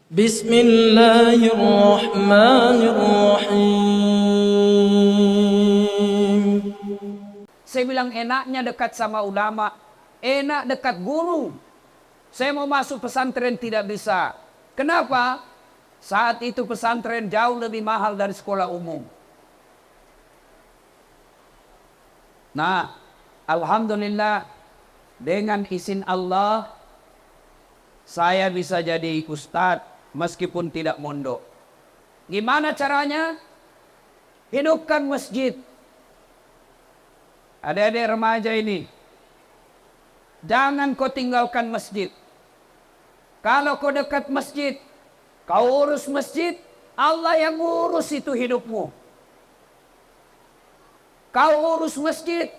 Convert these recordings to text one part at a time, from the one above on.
Bismillahirrahmanirrahim. Saya bilang enaknya dekat sama ulama, enak dekat guru. Saya mau masuk pesantren tidak bisa. Kenapa? Saat itu pesantren jauh lebih mahal dari sekolah umum. Nah, alhamdulillah dengan izin Allah saya bisa jadi ustadz meskipun tidak mondok. Gimana caranya? Hidupkan masjid. Adik-adik remaja ini, jangan kau tinggalkan masjid. Kalau kau dekat masjid, kau urus masjid, Allah yang urus itu hidupmu. Kau urus masjid,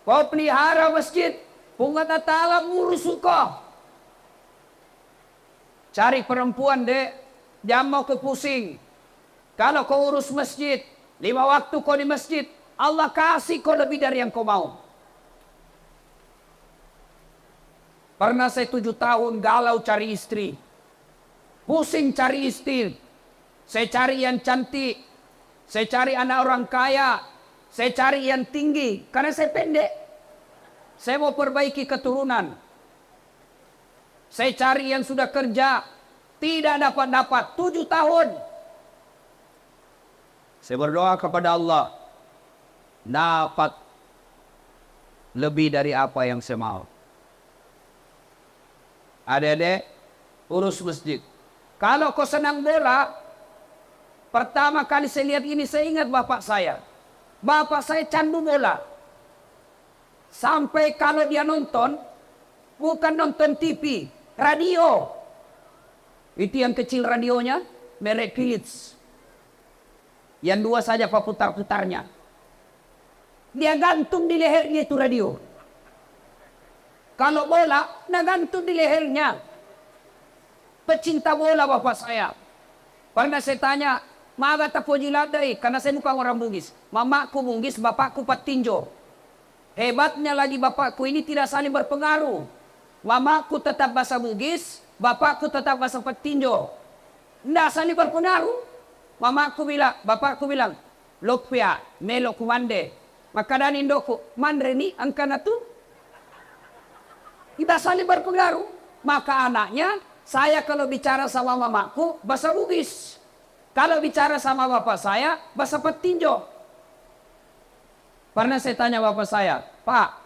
kau pelihara masjid, Allah Ta'ala urus kau. Cari perempuan dek, jangan mau kepusing. Kalau kau urus masjid, 5 waktu kau di masjid, Allah kasih kau lebih dari yang kau mau. Pernah saya 7 tahun galau cari istri. Pusing cari istri. Saya cari yang cantik. Saya cari anak orang kaya. Saya cari yang tinggi. Karena saya pendek. Saya mau perbaiki keturunan. Saya cari yang sudah kerja. Tidak dapat-dapat. 7 tahun. Saya berdoa kepada Allah. Dapat lebih dari apa yang saya mau. Adik-adik, urus masjid. Kalau kau senang bola, pertama kali saya lihat ini, saya ingat bapak saya. Bapak saya candu bola. Sampai kalau dia nonton, bukan nonton TV, radio. Itu yang kecil radionya, merek Philips. Yang 2 saja putar-putarnya. Dia gantung di lehernya itu radio. Kalau bola, nah gantung di lehernya. Pecinta bola bapak saya. Pernah saya tanya, maga tapo jiladai, karena saya bukan orang Bugis. Mamaku Bugis, bapakku Patinjo. Hebatnya lagi bapakku ini tidak saling berpengaruh. Mamaku tetap bahasa Bugis, bapakku tetap bahasa Patinjo. Tidak saling berpengaruh. Bapakku bilang, Lokpia, Melo Kumande. Maka dan indoku, mandreni angkana tu. Kita saling berpengaruh. Maka anaknya, saya kalau bicara sama mamaku, bahasa Bugis. Kalau bicara sama bapak saya, bahasa Patinjo. Pernah saya tanya bapak saya, Pak,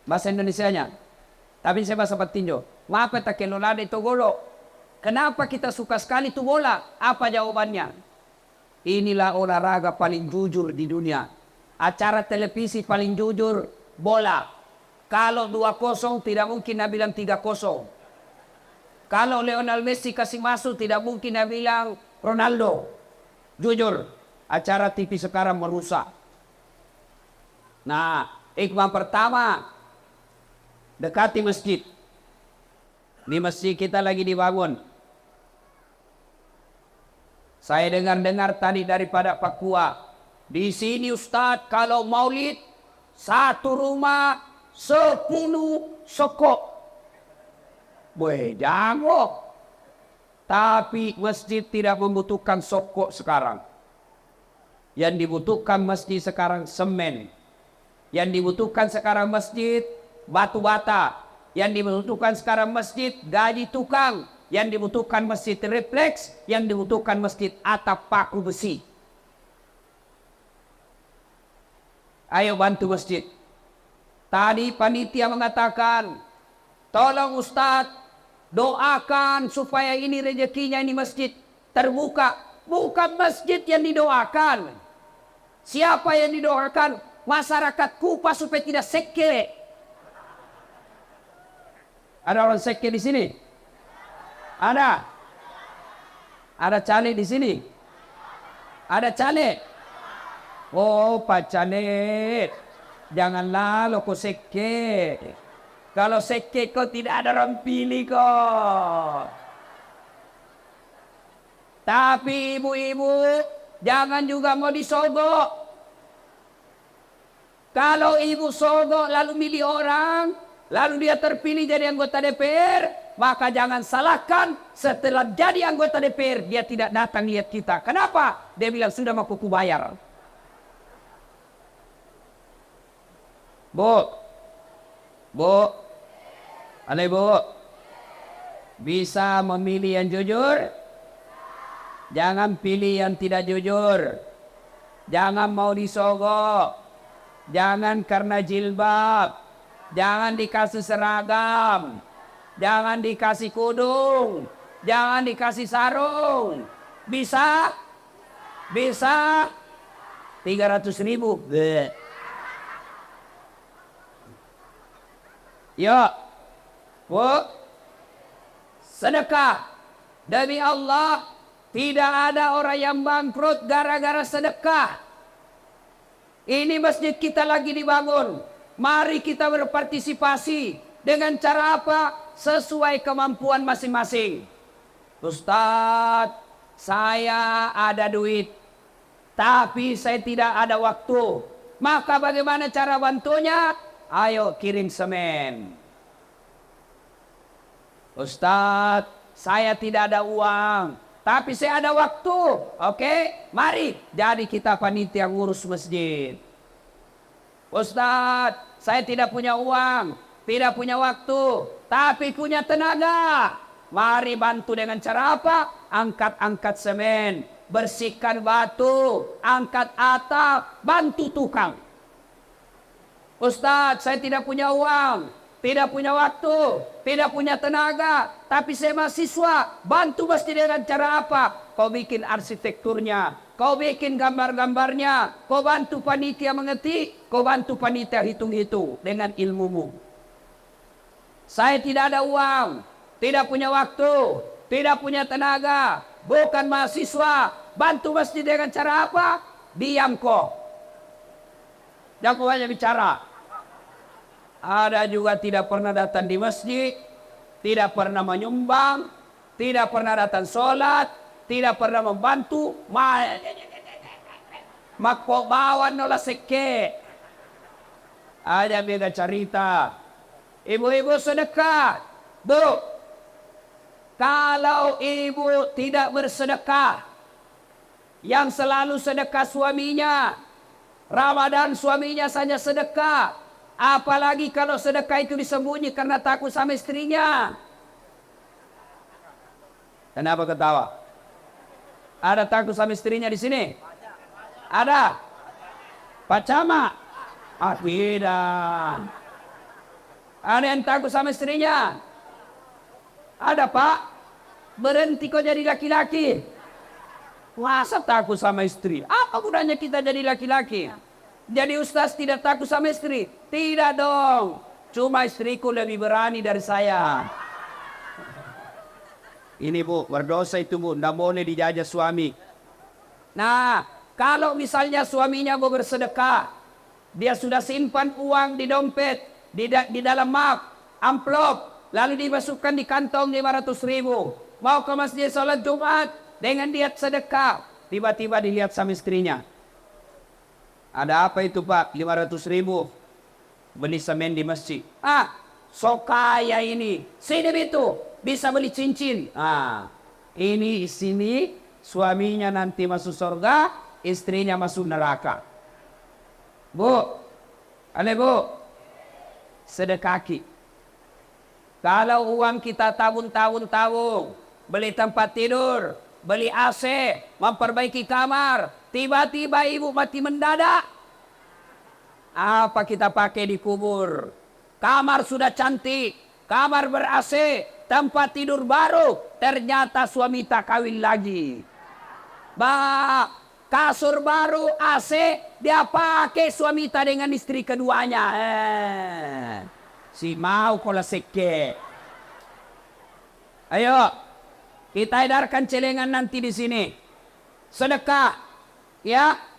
bahasa Indonesianya. Tapi saya bahasa Patinjo. Mapa tak kelolada itu golo. Kenapa kita suka sekali itu bola? Apa jawabannya? Inilah olahraga paling jujur di dunia. Acara televisi paling jujur, bola. Kalau 2-0 tidak mungkin dia bilang 3-0. Kalau Lionel Messi kasih masuk tidak mungkin dia bilang Ronaldo. Jujur, acara TV sekarang merusak. Nah, hikmah pertama, dekati masjid. Di masjid kita lagi dibangun. Saya dengar-dengar tadi daripada Pak Kua. Di sini Ustadz, kalau maulid, 1 rumah 10 sokok. Jangan. Tapi masjid tidak membutuhkan sokok sekarang. Yang dibutuhkan masjid sekarang semen. Yang dibutuhkan sekarang masjid batu bata. Yang dibutuhkan sekarang masjid gaji tukang. Yang dibutuhkan masjid refleks. Yang dibutuhkan masjid atap paku besi. Ayo bantu masjid. Tadi panitia mengatakan, tolong Ustadz, doakan supaya ini rezekinya ini masjid terbuka. Bukan masjid yang didoakan. Siapa yang didoakan? Masyarakat Kupa supaya tidak seke. Ada orang seke di sini? Ada? Ada caleg di sini? Ada caleg? Oh, Pak Caleg, janganlah lo kau seke. Kalau seke kau tidak ada orang pilih kok. Tapi ibu-ibu, jangan juga mau disogok. Kalau ibu sogok lalu milih orang, lalu dia terpilih jadi anggota DPR, maka jangan salahkan setelah jadi anggota DPR dia tidak datang lihat kita. Kenapa? Dia bilang sudah mau kuku bayar. Bu, ada ibu, bisa memilih yang jujur, jangan pilih yang tidak jujur, jangan mau disogok, jangan karena jilbab, jangan dikasih seragam, jangan dikasih kudung, jangan dikasih sarung. Bisa? Bisa? 300.000. Bleh. Ya, Bu, sedekah. Demi Allah, tidak ada orang yang bangkrut gara-gara sedekah. Ini masjid kita lagi dibangun. Mari kita berpartisipasi. Dengan cara apa? Sesuai kemampuan masing-masing. Ustadz, saya ada duit, tapi saya tidak ada waktu. Maka bagaimana cara bantunya? Ayo kirim semen. Ustadz, saya tidak ada uang, tapi saya ada waktu. Oke, mari jadi kita panitia ngurus masjid. Ustadz, saya tidak punya uang, tidak punya waktu, tapi punya tenaga. Mari bantu dengan cara apa? Angkat-angkat semen, bersihkan batu, angkat atap, bantu tukang. Ustadz, saya tidak punya uang, tidak punya waktu, tidak punya tenaga, tapi saya mahasiswa. Bantu masjid dengan cara apa? Kau bikin arsitekturnya, kau bikin gambar-gambarnya, kau bantu panitia mengetik, kau bantu panitia hitung-hitung dengan ilmumu. Saya tidak ada uang, tidak punya waktu, tidak punya tenaga, bukan mahasiswa. Bantu masjid dengan cara apa? Diam kok. Jangan kau banyak bicara. Ada juga tidak pernah datang di masjid, tidak pernah menyumbang, tidak pernah datang sholat, tidak pernah membantu. Mako bawan nola seke. Ada beda cerita. Ibu-ibu sedekah. Bu, kalau ibu tidak bersedekah, yang selalu sedekah suaminya, Ramadan suaminya saja sedekah. Apalagi kalau sedekah itu disembunyi karena takut sama istrinya. Kenapa ketawa? Ada takut sama istrinya di sini? Ada? Pak Camat? Ah, beda. Ada yang takut sama istrinya? Ada, Pak? Berhenti kok jadi laki-laki. Masa takut sama istri? Apa gunanya kita jadi laki-laki? Jadi ustaz tidak takut sama istri? Tidak dong. Cuma istriku lebih berani dari saya. Ini Bu, berdosa itu Bu. Tidak boleh dijajah suami. Nah, kalau misalnya suaminya mau bersedekah, dia sudah simpan uang di dompet, di dalam amplop, lalu dimasukkan di kantong 500.000. Mau ke masjid sholat Jumat dengan niat sedekah. Tiba-tiba dilihat sama istrinya. Ada apa itu Pak? 500.000. Beli semen di masjid. Ah, so kaya ini. Sini itu bisa beli cincin. Ah, ini sini suaminya nanti masuk surga, istrinya masuk neraka. Bu, ada Bu, sedekaki. Kalau uang kita tabung, beli tempat tidur, beli AC, memperbaiki kamar, tiba-tiba ibu mati mendadak. Apa kita pakai di kubur? Kamar sudah cantik, kamar ber-AC, tempat tidur baru, ternyata suami tak kawin lagi. Kasur baru, AC, dia pakai suami tak dengan istri keduanya. Si mau kola seke. Ayo, kita edarkan celengan nanti di sini. Sedekah, ya.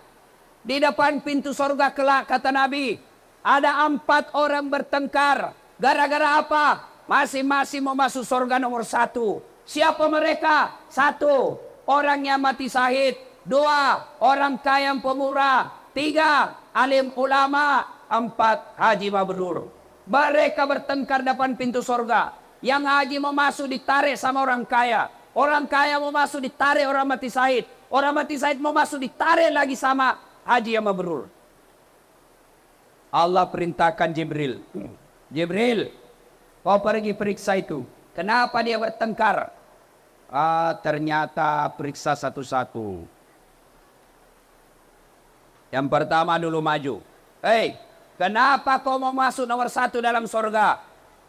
Di depan pintu surga kelak, kata Nabi, ada 4 orang bertengkar. Gara-gara apa? Masing-masing mau masuk surga nomor 1. Siapa mereka? 1, orang yang mati syahid. 2, orang kaya yang pemurah. 3, alim ulama. 4, haji mabrur. Mereka bertengkar depan pintu sorga. Yang haji mau masuk ditarik sama orang kaya. Orang kaya mau masuk ditarik orang mati syahid. Orang mati syahid mau masuk ditarik lagi sama haji yang mabrur. Allah perintahkan Jibril. Jibril, kau pergi periksa itu. Kenapa dia bertengkar? Ternyata periksa satu-satu. Yang pertama dulu maju. Hei, kenapa kau mau masuk nomor 1 dalam surga?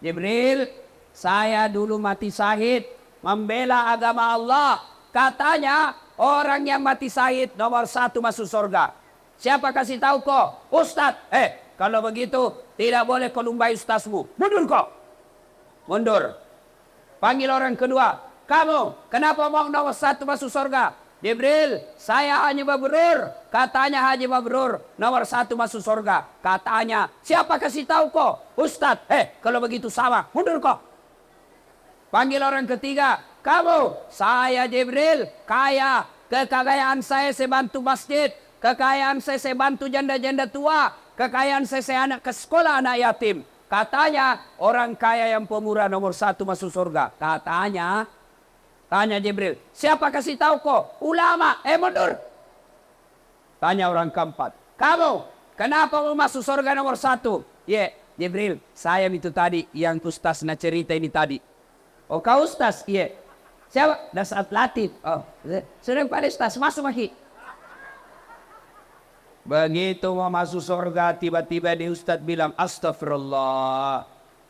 Jibril, saya dulu mati syahid membela agama Allah. Katanya orang yang mati syahid nomor 1 masuk surga. Siapa kasih tahu kau? Ustadz. Kalau begitu tidak boleh kau lumbai ustazmu. Mundur kau. Mundur. Panggil orang kedua. Kamu, kenapa mau nomor 1 masuk surga? Jibril, saya Haji Mabrur. Katanya Haji Mabrur nomor 1 masuk surga. Katanya, siapa kasih tahu kau? Ustadz. Kalau begitu sama. Mundur kau. Panggil orang ketiga. Kamu, saya Jibril. Kaya. Kekayaan saya bantu masjid. Kekayaan saya bantu janda-janda tua. Kekayaan saya anak ke sekolah anak yatim. Katanya orang kaya yang pemurah nomor 1 masuk surga. Katanya, tanya Jibril, siapa kasih tahu kok? Ulama. Mundur. Tanya orang keempat. Kamu, kenapa mau masuk surga nomor 1? Jibril, saya itu tadi yang ustaz nak cerita ini tadi. Oh, kau ustaz? Siapa? Dasat Latif. Oh, sering pada ustaz, masuk lagi. Begitu mau masuk surga, tiba-tiba di ustaz bilang, astagfirullah.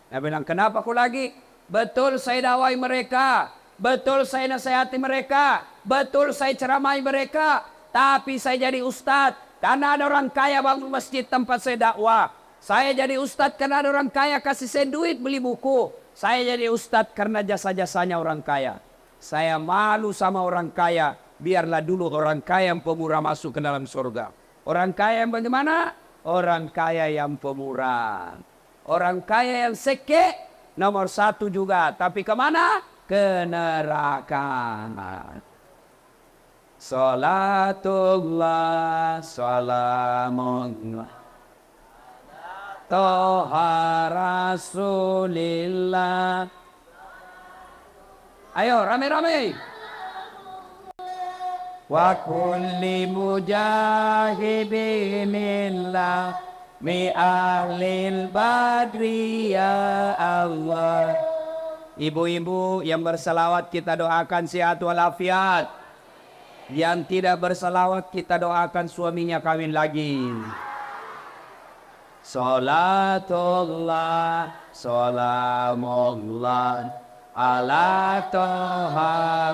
Dia bilang, kenapa aku lagi? Betul saya dakwai mereka. Betul saya nasihati mereka. Betul saya ceramai mereka. Tapi saya jadi ustaz karena ada orang kaya bangun masjid tempat saya dakwah. Saya jadi ustaz karena ada orang kaya kasih saya duit beli buku. Saya jadi ustaz karena jasa-jasanya orang kaya. Saya malu sama orang kaya. Biarlah dulu orang kaya yang pemurah masuk ke dalam surga. Orang kaya yang bagaimana? Orang kaya yang pemurah. Orang kaya yang seke nomor 1 juga. Tapi kemana? Ke neraka. Salatullah, salamullah. Toha Rasulillah. Ayo, rame-rame. Wa kulli mujahidinillah mi ahlil badri ya Allah. Ibu-ibu yang berselawat kita doakan sehat walafiat. Yang tidak berselawat kita doakan suaminya kawin lagi. Salatullah, salamullah ala toha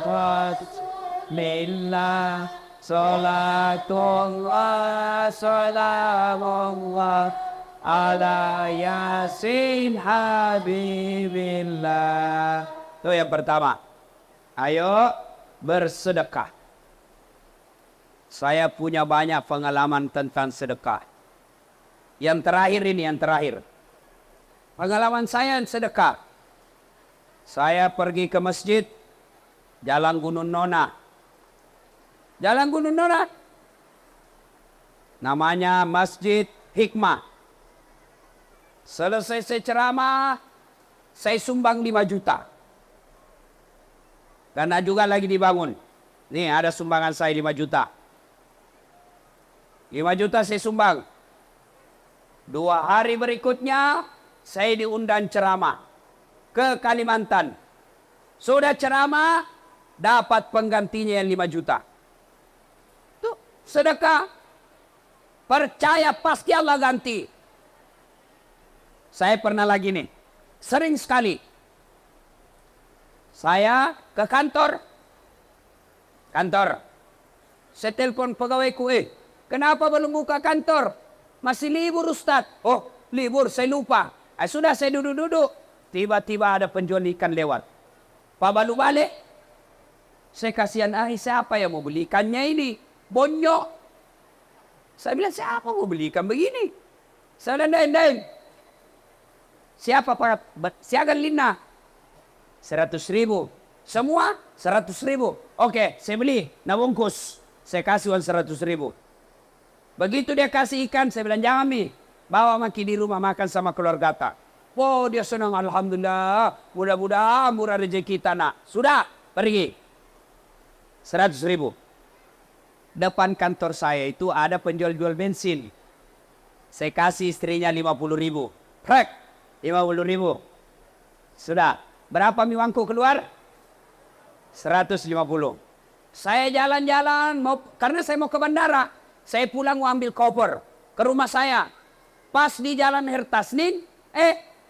Rasulillah. Salatullah, salamullah ala yasin habibillah. Itu yang pertama. Ayo bersedekah. Saya punya banyak pengalaman tentang sedekah. Yang terakhir ini, yang terakhir. Pengalaman saya sedekah. Saya pergi ke masjid, Jalan Gunung Nona. Jalan Gunung Nona. Namanya Masjid Hikmah. Selesai saya ceramah, saya sumbang 5 juta. Karena juga lagi dibangun. Nih ada sumbangan saya 5 juta. 5 juta saya sumbang. 2 hari berikutnya saya diundang ceramah ke Kalimantan. Sudah ceramah, dapat penggantinya yang 5 juta. Tuh, sedekah. Percaya pasti Allah ganti. Saya pernah lagi nih, sering sekali. Saya ke kantor. Saya telepon pegawaiku, kenapa belum buka kantor? Masih libur Ustaz. Oh, libur, saya lupa. Sudah saya duduk-duduk. Tiba-tiba ada penjual ikan lewat. Pak balu balik. Saya kasihan, siapa yang mau beli ikannya ini? Bonyok. Saya bilang, siapa mau beli ikan begini? Saya bilang, Dain. Siapa Pak? Siagan Lina. 100.000. Semua 100.000. Oke, saya beli. Nah bungkus. Saya kasih uang 100.000. Begitu dia kasih ikan, saya bilang, jangan Mi. Bawa maki di rumah makan sama keluarga. Oh, dia senang, alhamdulillah. Mudah-mudahan murah rezeki kita nak. Sudah, pergi. 100.000. Depan kantor saya itu ada penjual-jual bensin. Saya kasih istrinya 50.000. Prek, 50.000. Sudah, berapa miwangku keluar? 150. Saya jalan-jalan, karena saya mau ke bandara. Saya pulang mau ambil koper ke rumah saya. Pas di jalan Hertasnin,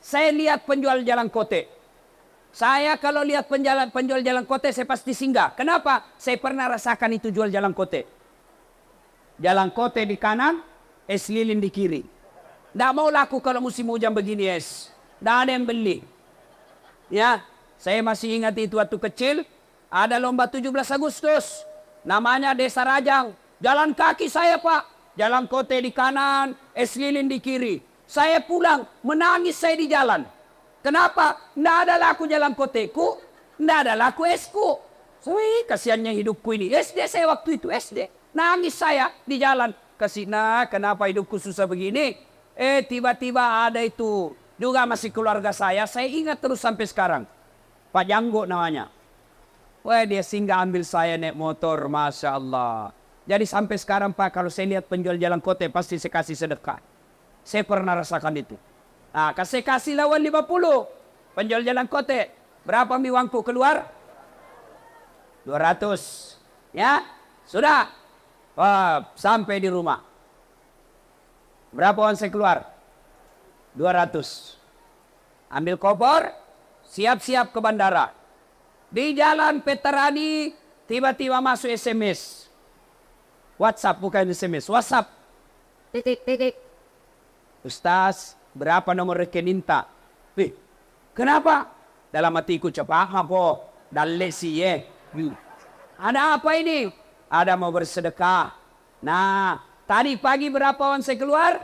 saya lihat penjual jalan kote. Saya kalau lihat penjual jalan kote, saya pasti singgah. Kenapa? Saya pernah rasakan itu jual jalan kote. Jalan kote di kanan, es lilin di kiri. Nggak mau laku kalau musim hujan begini es. Nggak ada yang beli. Ya, saya masih ingat itu waktu kecil. Ada lomba 17 Agustus. Namanya Desa Rajang. Jalan kaki saya pak. Jalan kote di kanan, es lilin di kiri. Saya pulang, menangis saya di jalan. Kenapa? Nggak ada laku jalan koteku. Nggak ada laku esku. Kasihannya hidupku ini. SD saya waktu itu, SD. Nangis saya di jalan. Kasihna, kenapa hidupku susah begini? Tiba-tiba ada itu. Juga masih keluarga saya ingat terus sampai sekarang. Pak Janggo namanya. Wah, dia singgah ambil saya naik motor, Masya Allah. Jadi sampai sekarang Pak, kalau saya lihat penjual jalan kote, pasti saya kasih sedekah. Saya pernah rasakan itu. Nah, saya kasih lawan 50. Penjual jalan kote. Berapa miwangku keluar? 200. Ya, sudah. Wah, sampai di rumah. Berapa uang saya keluar? 200. Ambil koper, siap-siap ke bandara. Di jalan Petarani, tiba-tiba masuk SMS. WhatsApp, bukan SMS, WhatsApp. Titik. Ustaz, berapa nomor rekening tak? Kenapa? Dalam hatiku cepat apa? Dalesi Ada apa ini? Ada mau bersedekah. Nah, tadi pagi berapa uang saya keluar?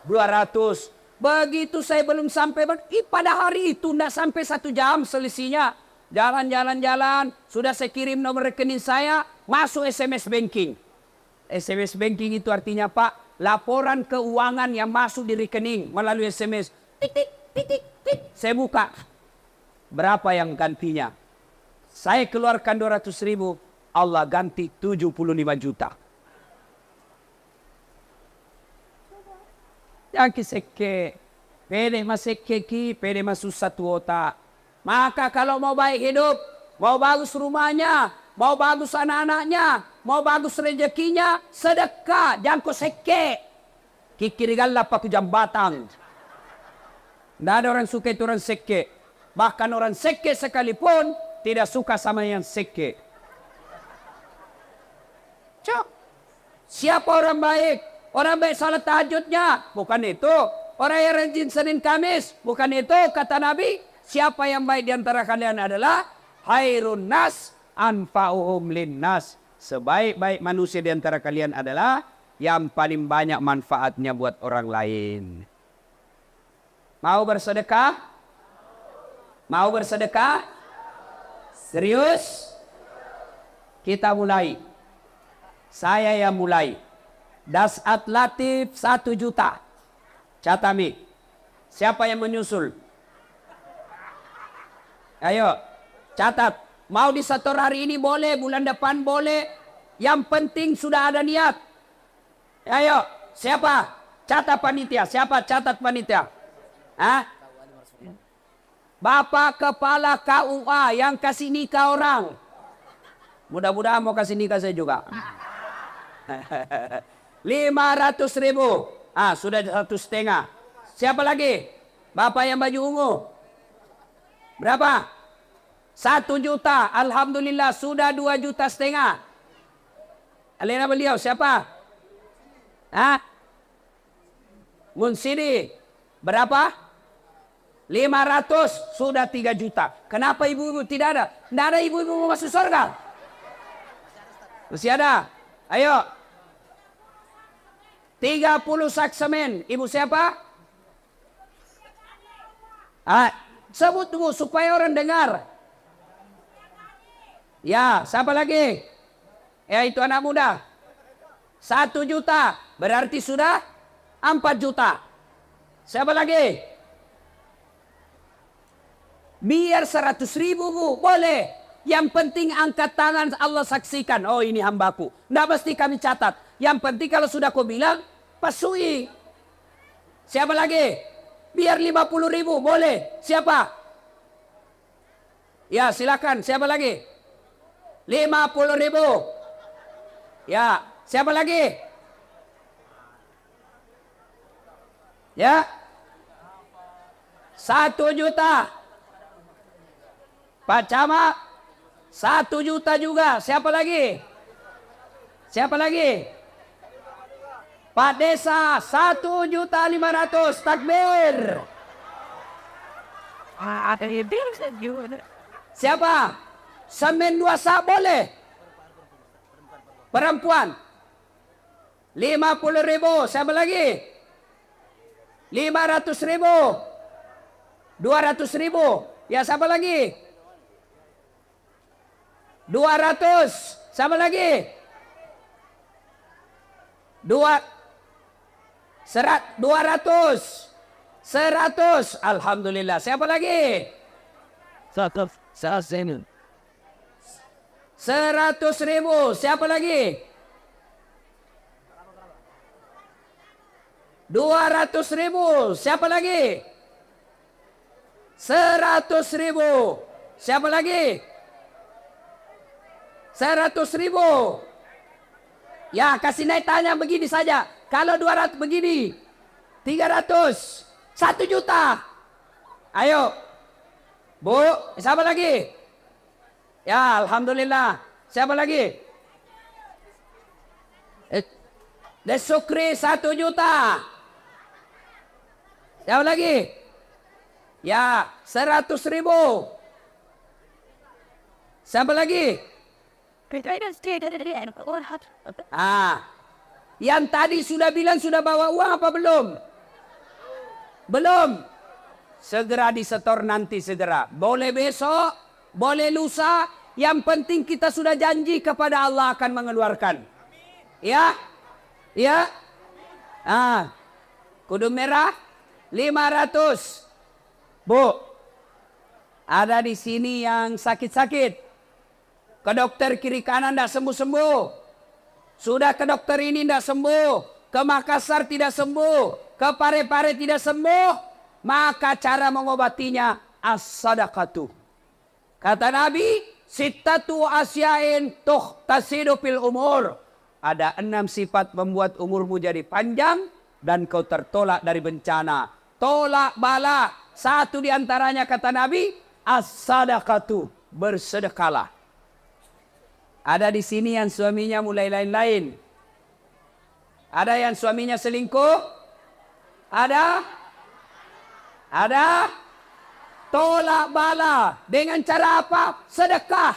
200. Begitu saya belum sampai, pada hari itu tidak sampai 1 jam selisihnya. Jalan, sudah saya kirim nomor rekening saya, masuk SMS banking. SMS banking itu artinya Pak, laporan keuangan yang masuk di rekening melalui SMS. Titik. Saya buka. Berapa yang gantinya? Saya keluarkan 200.000, Allah ganti 75 juta. Yang kiseke, pede maseke ki, pede masusah tuota. Maka kalau mau baik hidup, mau bagus rumahnya, mau bagus anak-anaknya, mau bagus rezekinya, sedekah, jangan kau seke. Kikirigalah paku jambatan. Tidak ada orang suka itu orang seke. Bahkan orang seke sekalipun tidak suka sama yang seke. Siapa orang baik? Orang baik salat tahajudnya, bukan itu. Orang yang rajin Senin Kamis, bukan itu kata Nabi. Siapa yang baik di antara kalian adalah khairun nas anfa'uhum linnas. Sebaik-baik manusia di antara kalian adalah yang paling banyak manfaatnya buat orang lain. Mau bersedekah? Mau bersedekah? Serius? Kita mulai. Saya yang mulai. Dasat Latif 1 juta. Catami. Siapa yang menyusul? Ayo, catat. Mau disetor hari ini boleh, bulan depan boleh. Yang penting sudah ada niat. Ayo, siapa? Catat panitia. Siapa catat panitia? Bapak Kepala KUA yang kasih nikah orang. Mudah-mudahan mau kasih nikah saya juga. 500.000. Sudah 1,5. Siapa lagi? Bapak yang baju ungu. Berapa? 1 juta. Alhamdulillah sudah 2,5 juta. Alena beliau siapa? Munsidi. Berapa? 500. Sudah 3 juta. Kenapa ibu-ibu tidak ada? Tidak ada ibu-ibu mau masuk surga. Masih ada. Ayo. 30 saksemen. Ibu siapa? Sebut dulu supaya orang dengar. Ya, siapa lagi? Ya, itu anak muda. 1 juta. Berarti sudah 4 juta. Siapa lagi? Biar 100.000 Bu, boleh. Yang penting angkat tangan, Allah saksikan. Oh ini hambaku. Nggak mesti kami catat. Yang penting kalau sudah kau bilang, pasui. Siapa lagi? Biar 50.000, boleh. Siapa? Ya silakan, siapa lagi? 50.000. Ya, siapa lagi? Ya. 1 juta. Pak Camat, 1 juta juga. Siapa lagi? Siapa lagi? Pak Desa, 1.500.000. Takbir. Ada yang bilang juga. Siapa? Semen 2 sak boleh. Perempuan. 50.000. Siapa lagi? 500.000. 200.000. Ya siapa lagi? 200. Siapa lagi? 200. 100. Alhamdulillah. Siapa lagi? 100.000. Siapa lagi? 200.000. Siapa lagi? 100.000. Siapa lagi? 100.000. Ya kasih naik tanya begini saja. Kalau 200 begini. 300. 1 juta. Ayo. Bu, siapa lagi? Ya, alhamdulillah. Siapa lagi? Desukri 1 juta. Siapa lagi? Ya, 100.000. Siapa lagi? Yang tadi sudah bilang sudah bawa uang apa belum? Belum. Segera disetor nanti segera. Boleh besok, boleh lusa. Yang penting kita sudah janji kepada Allah akan mengeluarkan. Ya? Ya? Kudu merah 500. Bu, ada di sini yang sakit-sakit. Ke dokter kiri kanan tidak sembuh-sembuh. Sudah ke dokter ini tidak sembuh. Ke Makassar tidak sembuh. Ke Pare-Pare tidak sembuh. Maka cara mengobatinya as-sadaqatu. Kata Nabi, sittatu asyain tasidu fil umur. Ada 6 sifat membuat umurmu jadi panjang dan kau tertolak dari bencana. Tolak bala. Satu di antaranya kata Nabi, as-sadaqatu, bersedekahlah. Ada di sini yang suaminya mulai lain-lain. Ada yang suaminya selingkuh? Ada? Ada? Tolak bala. Dengan cara apa? Sedekah.